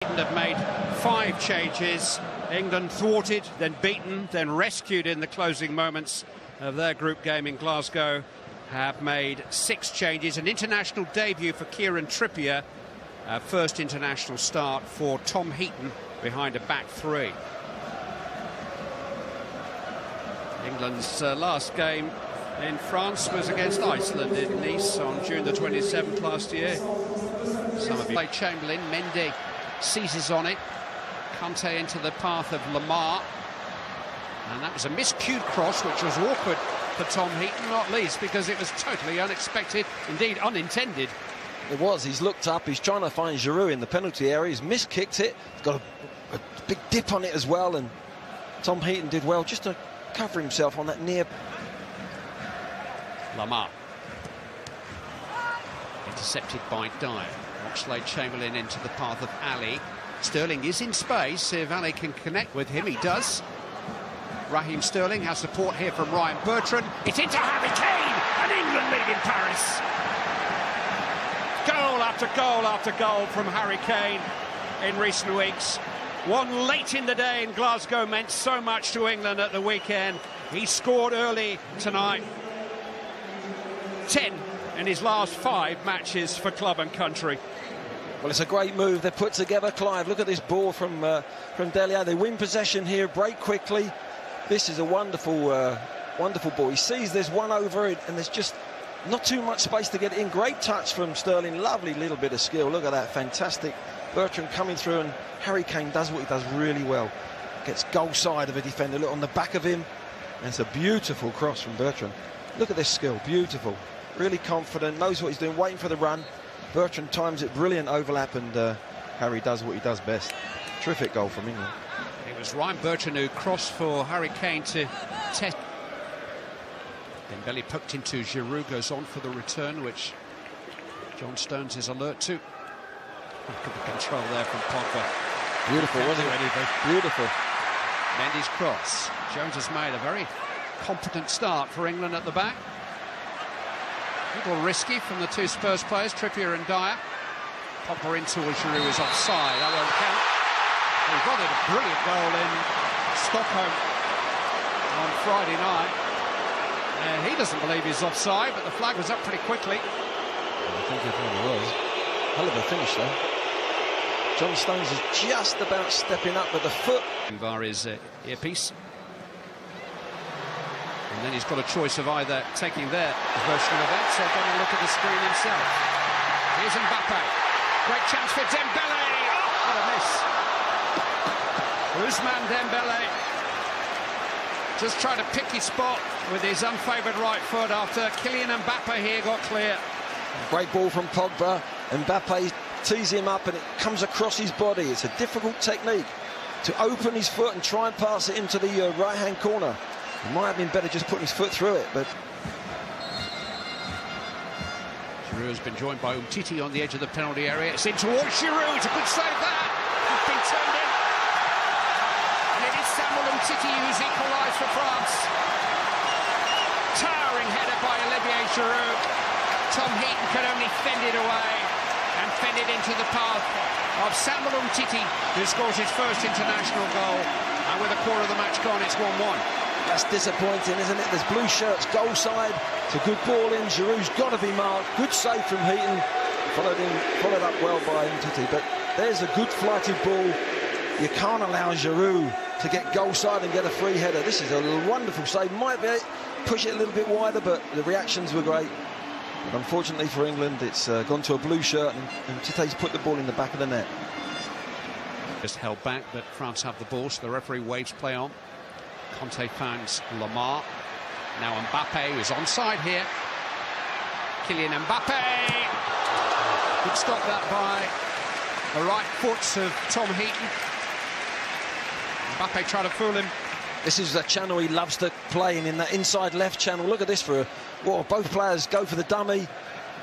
Have made 5 changes. England thwarted, then beaten, then rescued in the closing moments of their group game in Glasgow. Have made 6 changes. An international debut for Kieran Trippier. First international start for Tom Heaton behind a back 3. England's last game in France was against Iceland in Nice on June the 27th last year. Some of you played Chamberlain. Mendy seizes on it. Kante into the path of Lamar, and that was a miscued cross, which was awkward for Tom Heaton, not least because it was totally unexpected, indeed unintended. It was. He's looked up, he's trying to find Giroud in the penalty area, he's miskicked it, he's got a big dip on it as well, and Tom Heaton did well just to cover himself on that near. Lamar intercepted by Dyer. Oxlade-Chamberlain into the path of Ali. Sterling is in space. If Ali can connect with him, he does. Raheem Sterling has support here from Ryan Bertrand. It's into Harry Kane, and England lead in Paris. Goal after goal after goal from Harry Kane in recent weeks. One late in the day in Glasgow meant so much to England at the weekend. He scored early tonight. 10 in his last 5 matches for club and country. Well, it's a great move they put together, Clive. Look at this ball from Dele. They win possession here, break quickly. This is a wonderful, wonderful ball. He sees there's one over it, and there's just not too much space to get in. Great touch from Sterling. Lovely little bit of skill. Look at that, fantastic. Bertrand coming through, and Harry Kane does what he does really well. Gets goal side of a defender. Look on the back of him. And it's a beautiful cross from Bertrand. Look at this skill, beautiful. Really confident, knows what he's doing, waiting for the run. Bertrand times it, brilliant overlap, and Harry does what he does best. Terrific goal from England. It was Ryan Bertrand who crossed for Harry Kane to test. Dembele poked into Giroud, goes on for the return, which John Stones is alert to. Look at the control there from Pogba. Beautiful, wasn't it? Beautiful. Mendy's cross. Jones has made a very competent start for England at the back. A little risky from the 2 Spurs players, Trippier and Dyer. Pogba in towards Giroud is offside. That won't count. He got it, a brilliant goal in Stockholm on Friday night. And he doesn't believe he's offside, but the flag was up pretty quickly. I think it probably was. Hell of a finish, though. John Stones is just about stepping up with the foot. Var his earpiece. And then he's got a choice of either taking their version of events or going to look at the screen himself. Here's Mbappe. Great chance for Dembele. Oh, what a miss. Ousmane Dembele just trying to pick his spot with his unfavoured right foot after Kylian Mbappe here got clear. Great ball from Pogba. Mbappe tees him up and it comes across his body. It's a difficult technique to open his foot and try and pass it into the right-hand corner. It might have been better just putting his foot through it, but... Giroud has been joined by Umtiti on the edge of the penalty area. It's in towards Giroud. It's a good save there. He's been turned in. And it is Samuel Umtiti who's equalised for France. Towering header by Olivier Giroud. Tom Heaton could only fend it away and fend it into the path of Samuel Umtiti, who scores his first international goal. And with a quarter of the match gone, it's 1-1. That's disappointing, isn't it? There's blue shirts, goal side. It's a good ball in. Giroud's got to be marked. Good save from Heaton. Followed up well by Umtiti. But there's a good flighted ball. You can't allow Giroud to get goal side and get a free header. This is a wonderful save. Might be push it a little bit wider, but the reactions were great. But unfortunately for England, it's gone to a blue shirt, and Umtiti's put the ball in the back of the net. Just held back, but France have the ball, so the referee waves play on. Kante finds Lamar. Now Mbappe is onside here. Kylian Mbappe. Good stop that by the right foot of Tom Heaton. Mbappe tried to fool him. This is a channel he loves to play in that inside left channel. Look at this for both players go for the dummy.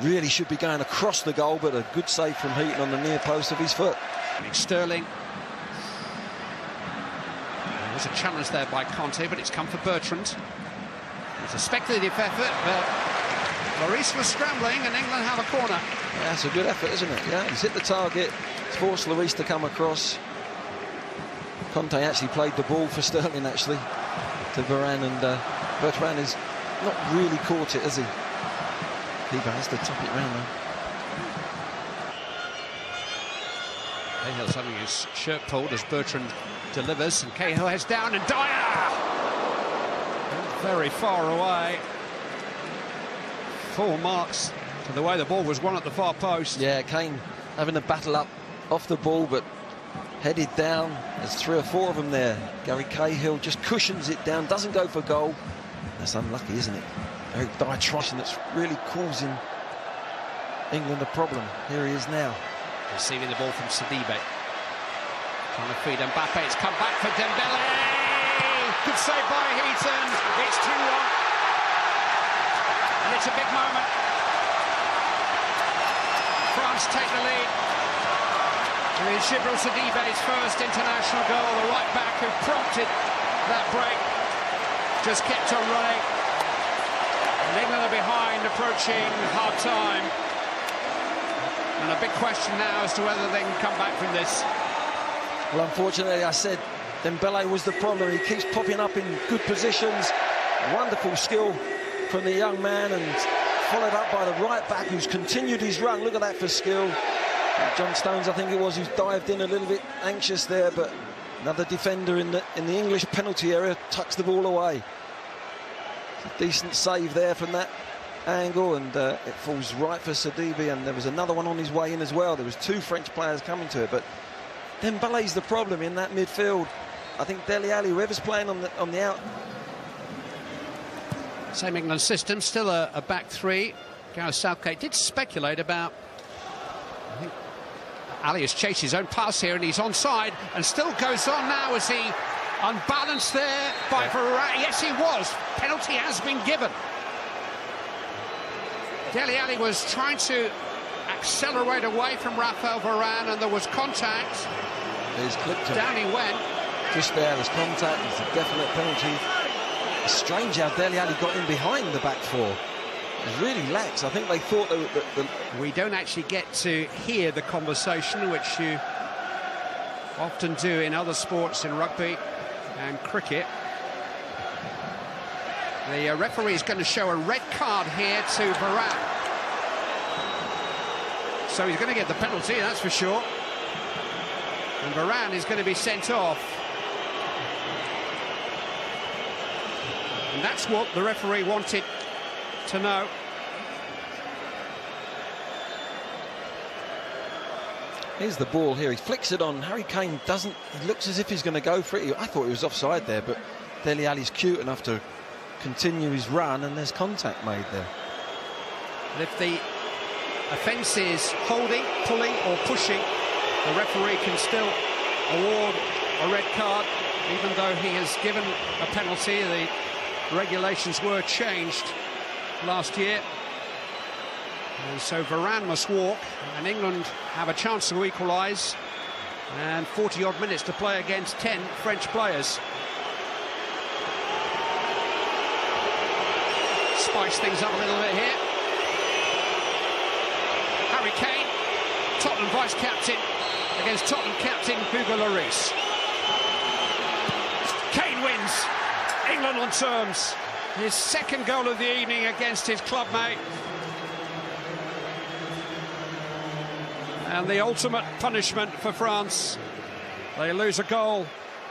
Really should be going across the goal, but a good save from Heaton on the near post of his foot. Sterling. There's a challenge there by Kante, but it's come for Bertrand. It's a speculative effort, but Maurice was scrambling and England have a corner. Yeah, it's a good effort, isn't it? Yeah, he's hit the target. forced Lloris to come across. Conte actually played the ball for Sterling, actually, to Varane, and Bertrand has not really caught it, has he? Keeper has to top it round, though. Cahill's having his shirt pulled as Bertrand delivers, and Cahill heads down, and Dyer! Very far away. Full marks to the way the ball was won at the far post. Yeah, Kane having a battle up off the ball, but headed down. There's 3 or 4 of them there. Harry Cahill just cushions it down, doesn't go for goal. That's unlucky, isn't it? Eric Dyer trying, that's really causing England a problem. Here he is now. Receiving the ball from Sidibe. Trying to feed Mbappe. It's come back for Dembele. Good save by Heaton. It's 2-1. And it's a big moment. France take the lead. And it's Djibril Sidibe's first international goal. The right back who prompted that break just kept on running. And England are behind, approaching half-time. And a big question now as to whether they can come back from this. Well, unfortunately, I said Dembele was the problem. He keeps popping up in good positions. Wonderful skill from the young man, and followed up by the right back who's continued his run. Look at that for skill. John Stones, I think it was, who's dived in a little bit anxious there, but another defender in the English penalty area tucks the ball away. It's a decent save there from that angle, and it falls right for Sidibe, and there was another one on his way in as well. There was 2 French players coming to it, but Dembele's the problem in that midfield. I think Dele Alli, whoever's playing on the out. Same England system, still a back 3. Gareth Southgate did speculate about, I think Ali has chased his own pass here, and he's onside, and still goes on now as he unbalanced there by Varane. Yes, he was. Penalty has been given. Dele Alli was trying to accelerate away from Raphael Varane, and there was contact. He's clipped him. Down he went. Just there, there's contact. It's a definite penalty. It's strange how Dele Alli got in behind the back 4. It's really lax. I think they thought that we don't actually get to hear the conversation, which you often do in other sports, in rugby and cricket. The referee is going to show a red card here to Varane. So he's going to get the penalty, that's for sure. And Varane is going to be sent off. And that's what the referee wanted to know. Here's the ball here. He flicks it on. Harry Kane doesn't. He looks as if he's going to go for it. I thought he was offside there, but Dele Alli's cute enough to continue his run, and there's contact made there. And if the offence is holding, pulling or pushing, the referee can still award a red card, even though he has given a penalty. The regulations were changed last year, and so Varane must walk, and England have a chance to equalise, and 40-odd minutes to play against 10 French players. Spice things up a little bit here. Harry Kane, Tottenham vice-captain, against Tottenham captain Hugo Lloris. Kane wins. England on terms. His second goal of the evening against his clubmate. And the ultimate punishment for France. They lose a goal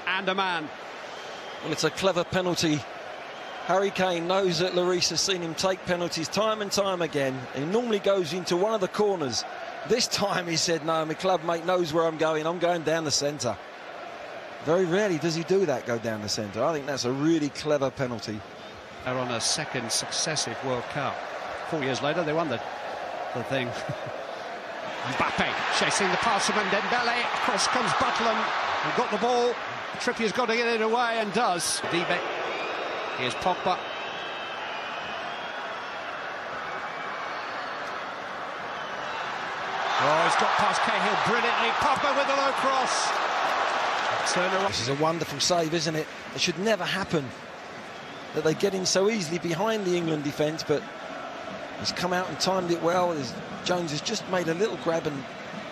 and a man. Well, it's a clever penalty. Harry Kane knows that Lloris has seen him take penalties time and time again. He normally goes into one of the corners. This time he said, no, my clubmate knows where I'm going down the centre. Very rarely does he do that, go down the centre. I think that's a really clever penalty. They're on a second successive World Cup. 4 years later, they won the thing. Mbappe chasing the pass from Dembele. Across comes Butland, and got the ball. Trippier's got to get it away, and does. Sidibe. Here's Pogba. Oh, he's got past Cahill brilliantly. Pogba with a low cross. This is a wonderful save, isn't it? It should never happen that they get in so easily behind the England defence, but he's come out and timed it well. Jones has just made a little grab and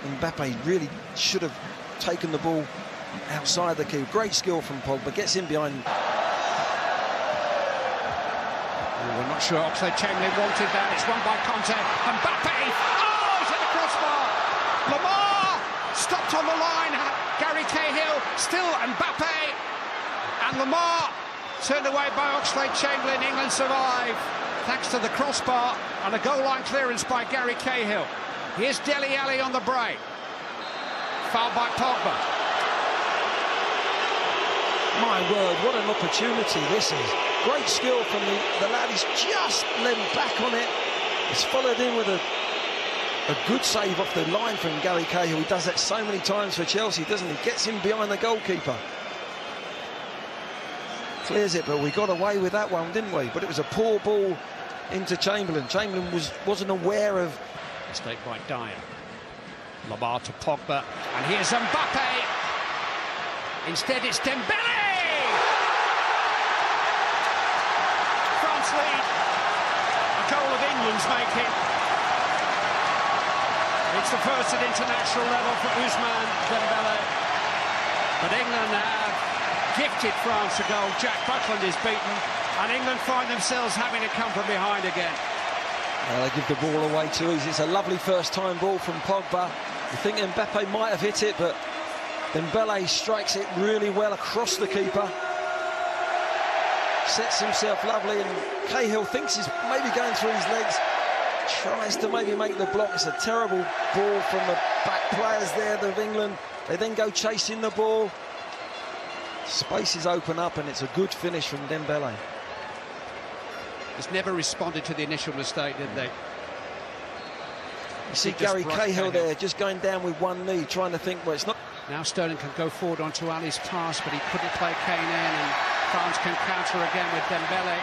Mbappe really should have taken the ball outside the key. Great skill from Pogba, gets in behind. We're not sure Oxlade-Chamberlain wanted that. It's won by Conte. Mbappe! Oh, he's hit the crossbar! Lamar! Stopped on the line. Harry Kane still Mbappe. And Lamar turned away by Oxlade-Chamberlain. England survive thanks to the crossbar and a goal line clearance by Harry Kane. Here's Dele Alli on the break. Fouled by Pogba. My word, what an opportunity this is. Great skill from the lad. He's just leant back on it. It's followed in with a good save off the line from Harry Kane. He does that so many times for Chelsea, doesn't he? Gets in behind the goalkeeper. Clears it, but we got away with that one, didn't we? But it was a poor ball into Chamberlain. Chamberlain wasn't aware of... Mistake by Dyer. Lamar to Pogba. And here's Mbappe. Instead, it's Dembele. France lead. A goal of England's making. It's the first at international level for Ousmane Dembele. But England have gifted France a goal. Jack Butland is beaten. And England find themselves having to come from behind again. They give the ball away too easy. It's a lovely first-time ball from Pogba. You think Mbappe might have hit it, but Dembele strikes it really well across the keeper. Sets himself lovely, and Cahill thinks he's maybe going through his legs. Tries to maybe make the block. It's a terrible ball from the back players there of England. They then go chasing the ball. Spaces open up, and it's a good finish from Dembele. Just never responded to the initial mistake, did they? You see Harry Kane there, just going down with one knee, trying to think, well, it's not... Now Sterling can go forward onto Ali's pass, but he couldn't play Kane in, and France can counter again with Dembele.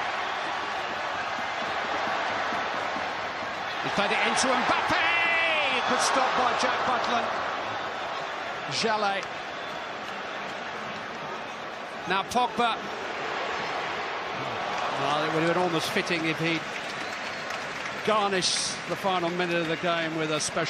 He played it into Mbappe! Good stop by Jack Butland. Jallet. Now Pogba. Well, it would have been almost fitting if he'd garnished the final minute of the game with a special